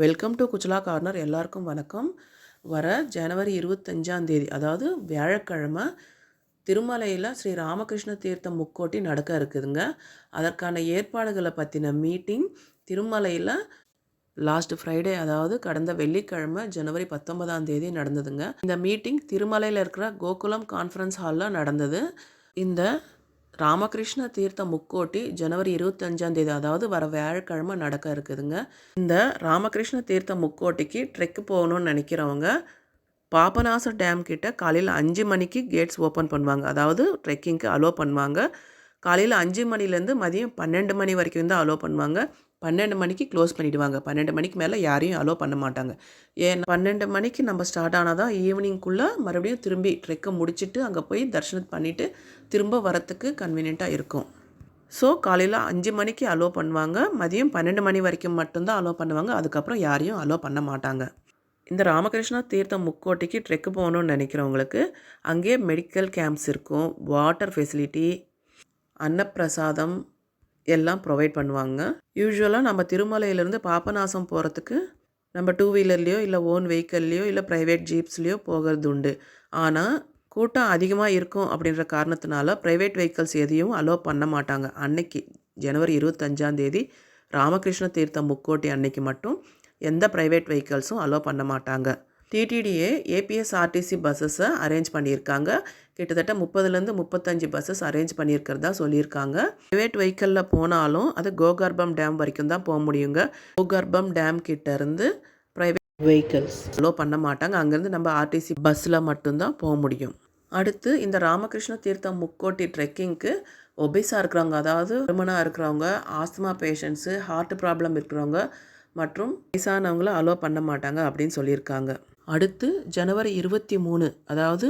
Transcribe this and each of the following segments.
Welcome to குச்சலா corner. எல்லாருக்கும் வணக்கம். வர ஜனவரி 25ஆம் தேதி அதாவது வியாழக்கிழமை திருமலையில் ஸ்ரீ ராமகிருஷ்ண தீர்த்த முக்கோட்டி நடக்க இருக்குதுங்க. அதற்கான ஏற்பாடுகளை பற்றின மீட்டிங் திருமலையில் லாஸ்ட் ஃப்ரைடே அதாவது கடந்த வெள்ளிக்கிழமை ஜனவரி 19ஆம் தேதி நடந்ததுங்க. இந்த மீட்டிங் திருமலையில் இருக்கிற கோகுலம் கான்ஃபரன்ஸ் ஹாலில் நடந்தது. இந்த ராமகிருஷ்ண தீர்த்த முக்கோட்டி ஜனவரி 25ஆம் தேதி அதாவது வர வியாழக்கிழமை நடக்க இருக்குதுங்க. இந்த ராமகிருஷ்ண தீர்த்த முக்கோட்டிக்கு ட்ரெக்கு போகணும்னு நினைக்கிறவங்க பாபநாசம் டேம் கிட்ட காலையில் 5 மணிக்கு கேட்ஸ் ஓப்பன் பண்ணுவாங்க. அதாவது ட்ரெக்கிங்க்கு அலோவ் பண்ணுவாங்க. காலையில் 5 மணிலேருந்து மதியம் 12 மணி வரைக்கும் தான் அலோவ் பண்ணுவாங்க. 12 மணிக்கு க்ளோஸ் பண்ணிவிடுவாங்க. 12 மணிக்கு மேலே யாரையும் அலோவ் பண்ண மாட்டாங்க. ஏன்னா 12 மணிக்கு நம்ம ஸ்டார்ட் ஆனால் தான் ஈவினிங்குள்ளே மறுபடியும் திரும்பி ட்ரெக்கை முடிச்சுட்டு அங்கே போய் தரிசனம் பண்ணிவிட்டு திரும்ப வரத்துக்கு கன்வீனியண்ட்டாக இருக்கும். ஸோ காலையில் 5 மணிக்கு அலோவ் பண்ணுவாங்க. மதியம் 12 மணி வரைக்கும் மட்டும்தான் அலோவ் பண்ணுவாங்க. அதுக்கப்புறம் யாரையும் அலோவ் பண்ண மாட்டாங்க. இந்த ராமகிருஷ்ணா தீர்த்த முக்கோட்டிக்கு ட்ரெக்கு போகணுன்னு நினைக்கிறவங்களுக்கு அங்கேயே மெடிக்கல் கேம்ப்ஸ் இருக்கும், வாட்டர் ஃபெசிலிட்டி, அன்னப்பிரசாதம் எல்லாம் ப்ரொவைட் பண்ணுவாங்க. யூஸ்வலாக நம்ம திருமலையிலேருந்து பாபநாசம் போகிறதுக்கு நம்ம 2 வீலர்லேயோ இல்லை ஓன் வெஹிக்கல்லையோ இல்லை ப்ரைவேட் ஜீப்ஸ்லேயோ போகிறது உண்டு. ஆனால் கூட்டம் அதிகமாக இருக்கும் அப்படின்ற காரணத்தினால ப்ரைவேட் வெஹிக்கல்ஸ் எதையும் அலோவ் பண்ண மாட்டாங்க. அன்னைக்கு ஜனவரி 25ஆம் தேதி ராமகிருஷ்ண தீர்த்த முக்கோட்டி அன்னைக்கு மட்டும் எந்த ப்ரைவேட் வெஹிக்கல்ஸும் அலோவ் பண்ண மாட்டாங்க. டிடிடிஏ ஏபிஎஸ்ஆர்டிசி பஸ்ஸஸை அரேஞ்ச் பண்ணியிருக்காங்க. கிட்டத்தட்ட 30லேருந்து 35 பஸ்ஸஸ் அரேஞ்ச் பண்ணியிருக்கிறதா சொல்லியிருக்காங்க. ப்ரைவேட் வெஹிக்கிளில் போனாலும் அது கோகர்பம் டேம் வரைக்கும் தான் போக முடியுங்க. கோகர்பம் டேம் கிட்டேருந்து ப்ரைவேட் வெஹிக்கிள்ஸ் அலோவ் பண்ண மாட்டாங்க. அங்கேருந்து நம்ம ஆர்டிசி பஸ்ஸில் மட்டும்தான் போக முடியும். அடுத்து இந்த ராமகிருஷ்ண தீர்த்தம் முக்கோட்டி ட்ரெக்கிங்க்கு ஒபிஸாக இருக்கிறவங்க, அதாவது திருமணம் இருக்கிறவங்க, ஆஸ்துமா பேஷண்ட்ஸு, ஹார்ட் ப்ராப்ளம் இருக்கிறவங்க மற்றும் வயசானவங்கள அலோவ் பண்ண மாட்டாங்க அப்படின்னு சொல்லியிருக்காங்க. அடுத்து ஜனவரி 23 அதாவது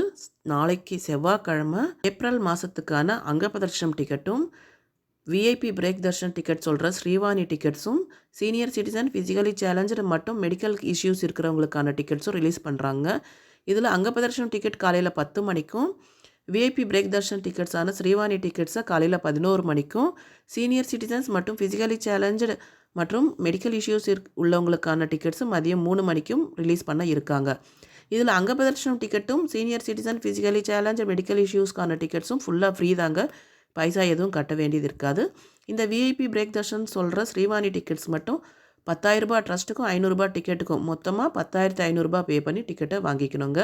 நாளைக்கு செவ்வாய்க்கிழமை ஏப்ரல் மாதத்துக்கான அங்கப்பிரதர்ஷனம் டிக்கெட்டும் விஐபி பிரேக் தர்ஷன் டிக்கெட் சொல்கிற ஸ்ரீவாணி டிக்கெட்ஸும் சீனியர் சிட்டிசன், ஃபிசிக்கலி சேலஞ்சு மற்றும் மெடிக்கல் இஷ்யூஸ் இருக்கிறவங்களுக்கான டிக்கெட்ஸும் ரிலீஸ் பண்ணுறாங்க. இதில் அங்கப்பிரதர்ஷனம் டிக்கெட் காலையில் 10 மணிக்கும், விஐபி பிரேக் தர்ஷன் டிக்கெட்ஸான ஸ்ரீவாணி டிக்கெட்ஸை காலையில் 11 மணிக்கும், சீனியர் சிட்டிசன்ஸ் மற்றும் ஃபிசிக்கலி சேலஞ்சு மற்றும் மெடிக்கல் இஷ்யூஸ் உள்ளவங்களுக்கான டிக்கெட்ஸும் மதியம் 3 மணிக்கும் ரிலீஸ் பண்ண இருக்காங்க. இதில் அங்கப்பிரதர்ஷனம் டிக்கெட்டும் senior citizen, physically challenge, medical இஷ்யூஸ்க்கான டிக்கெட்ஸும் ஃபுல்லாக ஃப்ரீ தாங்க. பைசா எதுவும் கட்ட வேண்டியது இருக்காது. இந்த விஐபி பிரேக் தர்ஷன் சொல்கிற ஸ்ரீவாணி டிக்கெட்ஸ் மட்டும் 10,000 ரூபாய் ட்ரஸ்ட்டுக்கும் 500 ரூபாய் டிக்கெட்டுக்கும் மொத்தமாக 10,500 ரூபாய் பே பண்ணி டிக்கெட்டை வாங்கிக்கணுங்க.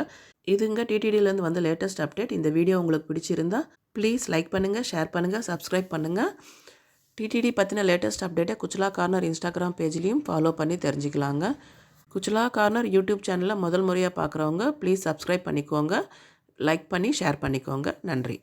இதுங்க டிடிடியிலேருந்து வந்து லேட்டஸ்ட் அப்டேட். இந்த வீடியோ உங்களுக்கு பிடிச்சிருந்தா ப்ளீஸ் லைக் பண்ணுங்கள், ஷேர் பண்ணுங்கள், சப்ஸ்கிரைப் பண்ணுங்கள். டிடிடி பற்றின லேட்டஸ்ட் அப்டேட்டை குச்சலா கார்னர் இன்ஸ்டாகிராம் பேஜ்லேயும் ஃபாலோ பண்ணி தெரிஞ்சுக்கலாங்க. குச்சலா கார்னர் யூடியூப் சேனலில் முதல் முறையாக பார்க்குறவங்க ப்ளீஸ் சப்ஸ்கிரைப் பண்ணிக்கோங்க, லைக் பண்ணி ஷேர் பண்ணிக்கோங்க. நன்றி.